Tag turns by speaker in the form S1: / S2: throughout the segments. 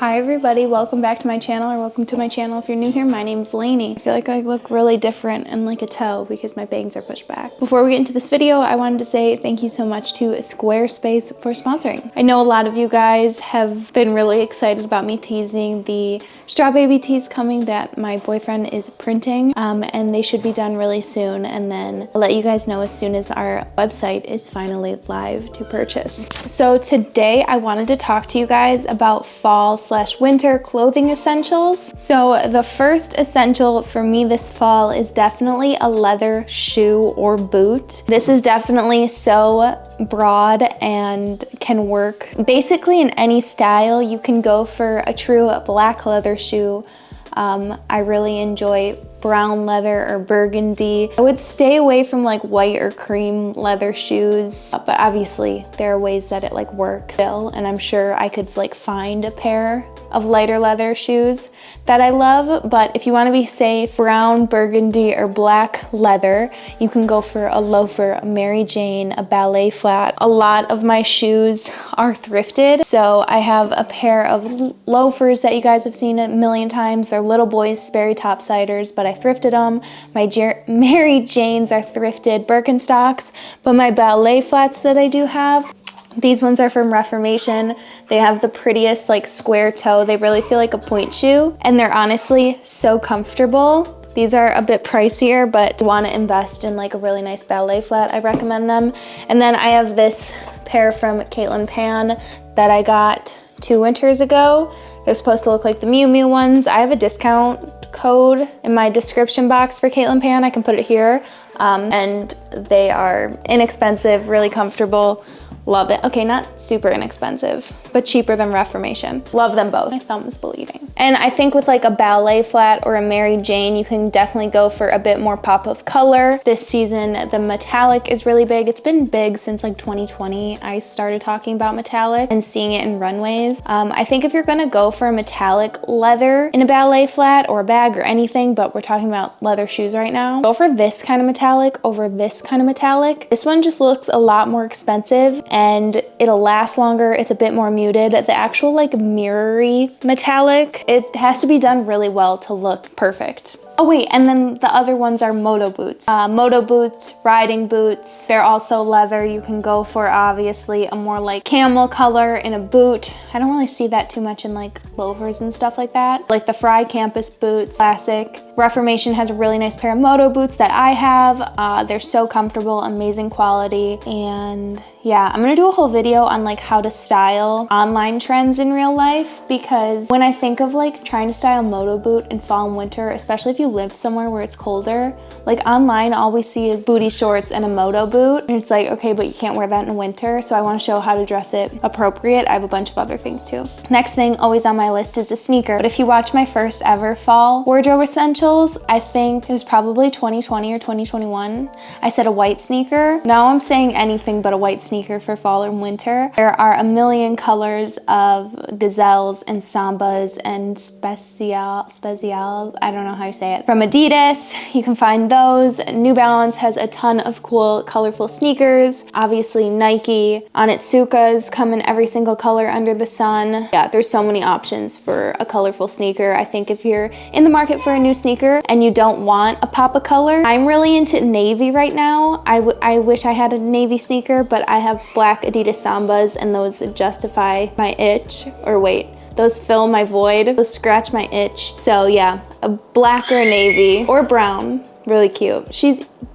S1: Hi everybody, welcome back to my channel, or welcome to my channel if you're new here. My name's Lainey. I feel like I look really different and like a toe because my bangs are pushed back. Before we get into this video, I wanted to say thank you so much to Squarespace for sponsoring. I know a lot of you guys have been really excited about me teasing the Straw Baby tees coming that my boyfriend is printing, and they should be done really soon, and then I'll let you guys know as soon as our website is finally live to purchase. So today I wanted to talk to you guys about fall/winter clothing essentials. So the first essential for me this fall is definitely a leather shoe or boot. This is definitely so broad and can work basically in any style. You can go for a true black leather shoe. I really enjoy brown leather or burgundy. I would stay away from like white or cream leather shoes, but obviously there are ways that it like works still, and I'm sure I could like find a pair of lighter leather shoes that I love. But if you want to be safe, brown, burgundy, or black leather, you can go for a loafer, a Mary Jane, a Ballet Flat. A lot of my shoes are thrifted, so I have a pair of loafers that you guys have seen a million times. They're little boys Sperry topsiders, but I thrifted them. My Mary Janes are thrifted Birkenstocks, but my Ballet Flats that I do have, these ones are from Reformation. They have the prettiest like square toe. They really feel like a point shoe, and they're honestly so comfortable. These are a bit pricier, but want to invest in like a really nice ballet flat, I recommend them. And then I have this pair from Caitlin Pan that I got 2 winters ago. They're supposed to look like the Miu Miu ones. I have a discount code in my description box for Caitlin Pan. I can put it here. And they are inexpensive, really comfortable. Love it. Okay, not super inexpensive, but cheaper than Reformation. Love them both. My thumb is bleeding. And I think with like a ballet flat or a Mary Jane, you can definitely go for a bit more pop of color. This season, the metallic is really big. It's been big since like 2020. I started talking about metallic and seeing it in runways. I think if you're gonna go for a metallic leather in a ballet flat or a bag or anything, but we're talking about leather shoes right now, go for this kind of metallic over this kind of metallic. This one just looks a lot more expensive and it'll last longer. It's a bit more muted. The actual like mirrory metallic, it has to be done really well to look perfect. Oh wait, and then the other ones are Moto Boots. Moto Boots, riding boots. They're also leather. You can go for obviously a more like camel color in a boot. I don't really see that too much in like loafers and stuff like that. Like the Fry Campus boots, classic. Reformation has a really nice pair of Moto Boots that I have. They're so comfortable, amazing quality. And yeah, I'm gonna do a whole video on like how to style online trends in real life, because when I think of like trying to style Moto Boot in fall and winter, especially if you live somewhere where it's colder, like online all we see is booty shorts and a Moto Boot, and it's like, okay, but you can't wear that in winter. So I want to show how to dress it appropriate. I have a bunch of other things too. Next thing always on my list is a sneaker. But if you watch my first ever fall wardrobe essentials, I think it was probably 2020 or 2021, I said a white sneaker. Now I'm saying anything but a white sneaker for fall and winter. There are a million colors of gazelles and sambas and specials, I don't know how you say it, from Adidas. You can find those. New Balance has a ton of cool colorful sneakers. Obviously Nike, Onitsuka's come in every single color under the sun. Yeah, there's so many options for a colorful sneaker. I think if you're in the market for a new sneaker and you don't want a pop of color, I'm really into navy right now. I wish I had a navy sneaker, but I have black Adidas Sambas, and those justify my itch. Or wait, those fill my void, those scratch my itch. So yeah, a black or a navy or brown, really cute.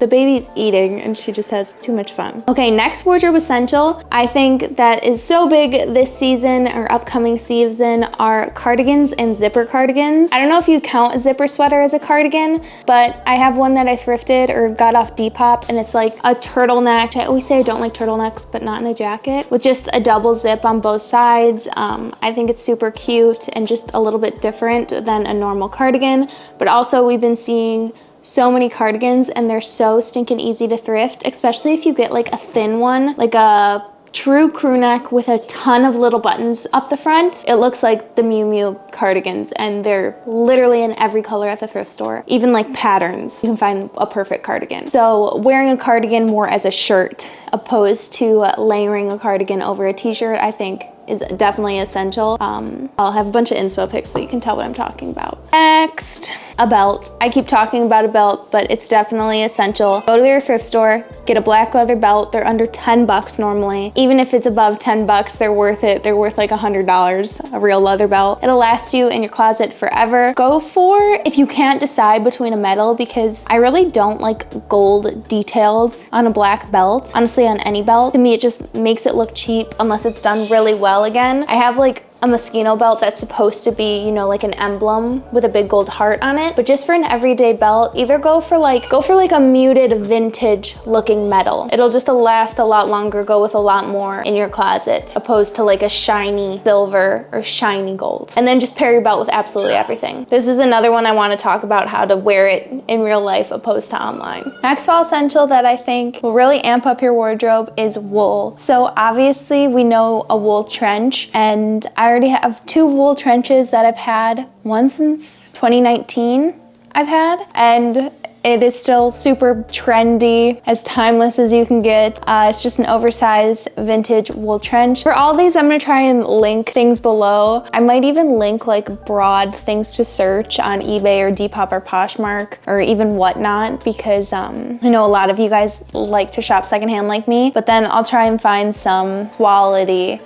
S1: The baby's eating and she just has too much fun. Okay, next wardrobe essential I think that is so big this season or upcoming season are cardigans and zipper cardigans. I don't know if you count a zipper sweater as a cardigan, but I have one that I thrifted or got off Depop, and it's like a turtleneck. I always say I don't like turtlenecks, but not in a jacket, with just a double zip on both sides. I think it's super cute and just a little bit different than a normal cardigan, but also we've been seeing so many cardigans and they're so stinking easy to thrift, especially if you get like a thin one, like a true crew neck with a ton of little buttons up the front. It looks like the Miu Miu cardigans, and they're literally in every color at the thrift store. Even like patterns, you can find a perfect cardigan. So wearing a cardigan more as a shirt opposed to layering a cardigan over a t-shirt, I think is definitely essential. I'll have a bunch of inspo pics so you can tell what I'm talking about. Next, a belt. I keep talking about a belt, but it's definitely essential. Go to your thrift store, get a black leather belt. They're under 10 bucks normally. Even if it's above 10 bucks, they're worth it. They're worth like $100, a real leather belt. It'll last you in your closet forever. Go for, if you can't decide between a metal, because I really don't like gold details on a black belt. Honestly, on any belt. To me, it just makes it look cheap unless it's done really well again. I have like a Moschino belt that's supposed to be, you know, like an emblem with a big gold heart on it. But just for an everyday belt, either go for like a muted vintage looking metal. It'll just last a lot longer, go with a lot more in your closet, opposed to like a shiny silver or shiny gold. And then just pair your belt with absolutely everything. This is another one I want to talk about, how to wear it in real life opposed to online. Next fall essential that I think will really amp up your wardrobe is wool. So obviously we know a wool trench, and I already have 2 wool trenches that I've had, one since 2019 I've had, and it is still super trendy, as timeless as you can get. It's just an oversized vintage wool trench. For all these, I'm gonna try and link things below. I might even link like broad things to search on eBay or Depop or Poshmark or even whatnot, because I know a lot of you guys like to shop secondhand like me, but then I'll try and find some quality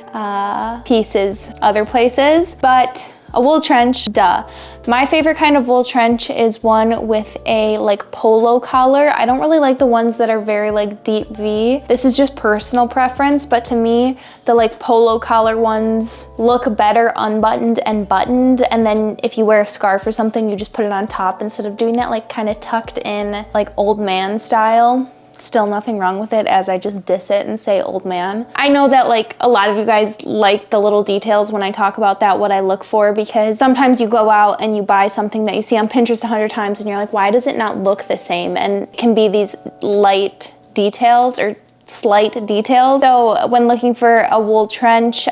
S1: pieces other places. But a wool trench, duh. My favorite kind of wool trench is one with a like polo collar. I don't really like the ones that are very like deep V. This is just personal preference, but to me, the like polo collar ones look better unbuttoned and buttoned. And then if you wear a scarf or something, you just put it on top instead of doing that like kind of tucked in like old man style. Still nothing wrong with it, as I just diss it and say old man. I know that like a lot of you guys like the little details when I talk about that, what I look for, because sometimes you go out and you buy something that you see on Pinterest 100 times and you're like, why does it not look the same? And it can be these light details or slight details. So when looking for a wool trench,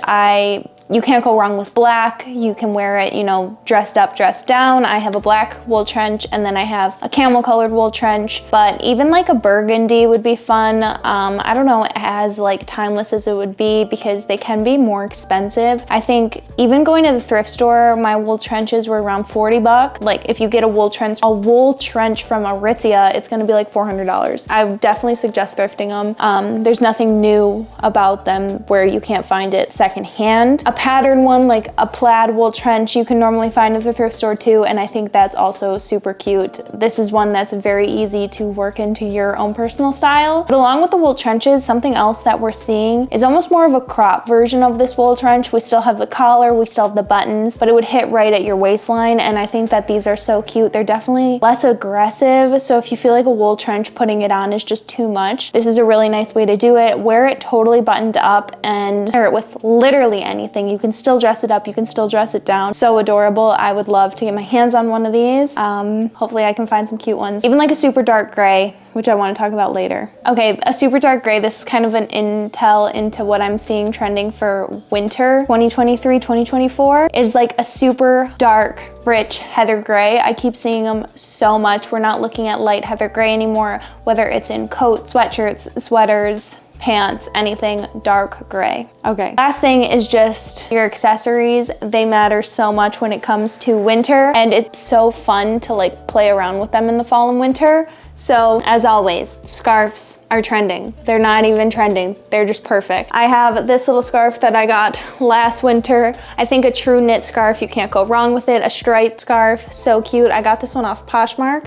S1: you can't go wrong with black. You can wear it, you know, dressed up, dressed down. I have a black wool trench, and then I have a camel colored wool trench, but even like a burgundy would be fun. I don't know as like timeless as it would be, because they can be more expensive. I think even going to the thrift store, my wool trenches were around 40 bucks. Like if you get a wool trench from Aritzia, it's gonna be like $400. I would definitely suggest thrifting them. There's nothing new about them where you can't find it secondhand. A pattern one, like a plaid wool trench, you can normally find at the thrift store too, and I think that's also super cute. This is one that's very easy to work into your own personal style. But along with the wool trenches, something else that we're seeing is almost more of a crop version of this wool trench. We still have the collar, we still have the buttons, but it would hit right at your waistline, and I think that these are so cute. They're definitely less aggressive, so if you feel like a wool trench putting it on is just too much, this is a really nice way to do it. Wear it totally buttoned up and wear it with literally anything. You can still dress it up, you can still dress it down. So adorable. I would love to get my hands on one of these. Hopefully I can find some cute ones. Even like a super dark gray, which I want to talk about later. Okay, a super dark gray. This is kind of an intel into what I'm seeing trending for winter 2023, 2024. It's like a super dark, rich heather gray. I keep seeing them so much. We're not looking at light heather gray anymore, whether it's in coats, sweatshirts, sweaters, pants, anything dark gray. Okay, last thing is just your accessories. They matter so much when it comes to winter, and it's so fun to like play around with them in the fall and winter. So as always, scarves are trending. They're not even trending, they're just perfect. I have this little scarf that I got last winter. I think a true knit scarf, you can't go wrong with it. A striped scarf, so cute. I got this one off Poshmark.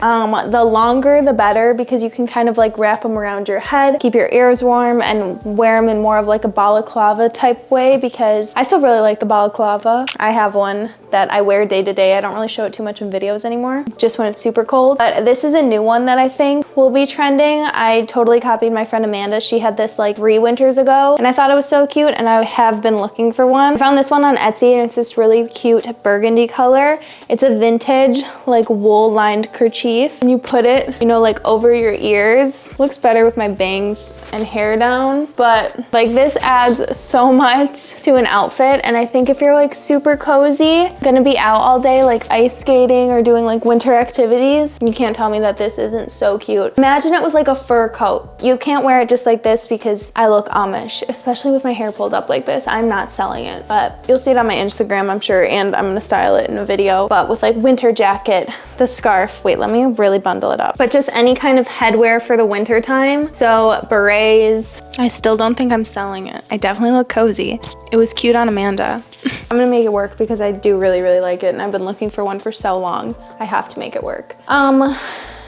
S1: The longer the better, because you can kind of like wrap them around your head, keep your ears warm, and wear them in more of like a balaclava type way, because I still really like the balaclava. I have one that I wear day to day. I don't really show it too much in videos anymore, just when it's super cold. But this is a new one that I think will be trending. I totally copied my friend Amanda. She had this like 3 winters ago, and I thought it was so cute, and I have been looking for one. I found this one on Etsy, and it's this really cute burgundy color. It's a vintage like wool lined kerchief, and you put it, you know, like over your ears. Looks better with my bangs and hair down, but like this adds so much to an outfit. And I think if you're like super cozy, gonna be out all day like ice skating or doing like winter activities, you can't tell me that this isn't so so cute. Imagine it with like a fur coat. You can't wear it just like this because I look Amish, especially with my hair pulled up like this. I'm not selling it, but you'll see it on my Instagram, I'm sure, and I'm gonna style it in a video. But with like winter jacket, the scarf, wait, let me really bundle it up. But just any kind of headwear for the winter time. So berets, I still don't think I'm selling it. I definitely look cozy. It was cute on Amanda. I'm gonna make it work because I do really, really like it, and I've been looking for one for so long. I have to make it work.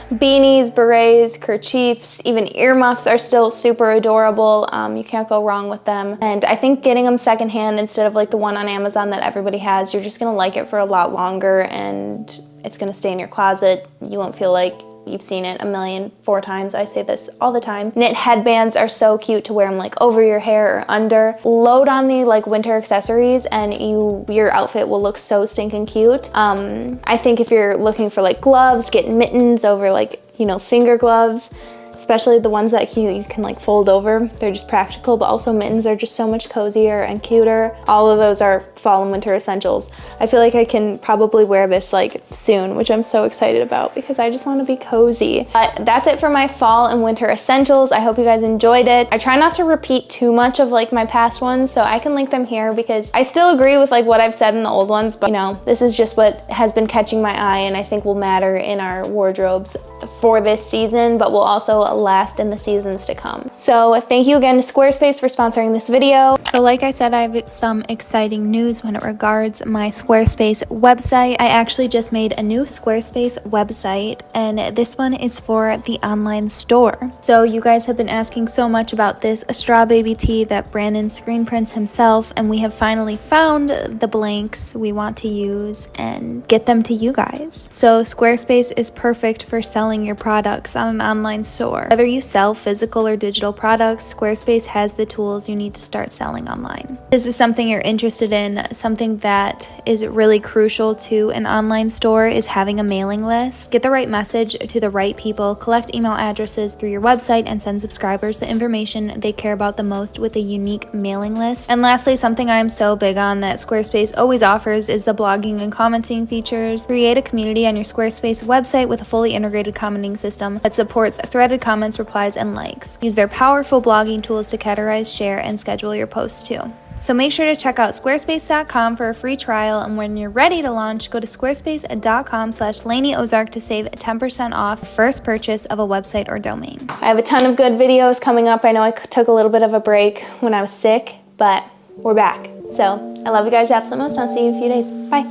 S1: Beanies, berets, kerchiefs, even earmuffs are still super adorable. You can't go wrong with them. And I think getting them secondhand instead of like the one on Amazon that everybody has, you're just gonna like it for a lot longer, and it's gonna stay in your closet. You won't feel like you've seen it four times. I say this all the time. Knit headbands are so cute to wear them like over your hair or under. Load on the like winter accessories and your outfit will look so stinking cute. I think if you're looking for like gloves, get mittens over like, you know, finger gloves. Especially the ones that you can like fold over. They're just practical, but also mittens are just so much cozier and cuter. All of those are fall and winter essentials. I feel like I can probably wear this like soon, which I'm so excited about because I just want to be cozy. But that's it for my fall and winter essentials. I hope you guys enjoyed it. I try not to repeat too much of like my past ones, so I can link them here because I still agree with like what I've said in the old ones, but you know, this is just what has been catching my eye and I think will matter in our wardrobes for this season, but will also last in the seasons to come. So thank you again to Squarespace for sponsoring this video. So like I said, I have some exciting news when it regards my Squarespace website. I actually just made a new Squarespace website, and this one is for the online store. So you guys have been asking so much about this straw baby tee that Brandon screen prints himself, and we have finally found the blanks we want to use and get them to you guys. So Squarespace is perfect for selling your products on an online store. Whether you sell physical or digital products, Squarespace has the tools you need to start selling online. This is something you're interested in. Something that is really crucial to an online store is having a mailing list. Get the right message to the right people, collect email addresses through your website, and send subscribers the information they care about the most with a unique mailing list. And lastly, something I'm so big on that Squarespace always offers is the blogging and commenting features. Create a community on your Squarespace website with a fully integrated commenting system that supports threaded comments, replies, and likes. Use their powerful blogging tools to categorize, share, and schedule your posts too. So make sure to check out squarespace.com for a free trial, and when you're ready to launch, go to squarespace.com/LaineyOzark to save 10% off first purchase of a website or domain. I have a ton of good videos coming up. I know I took a little bit of a break when I was sick, but we're back. So I love you guys absolute most. I'll see you in a few days. Bye.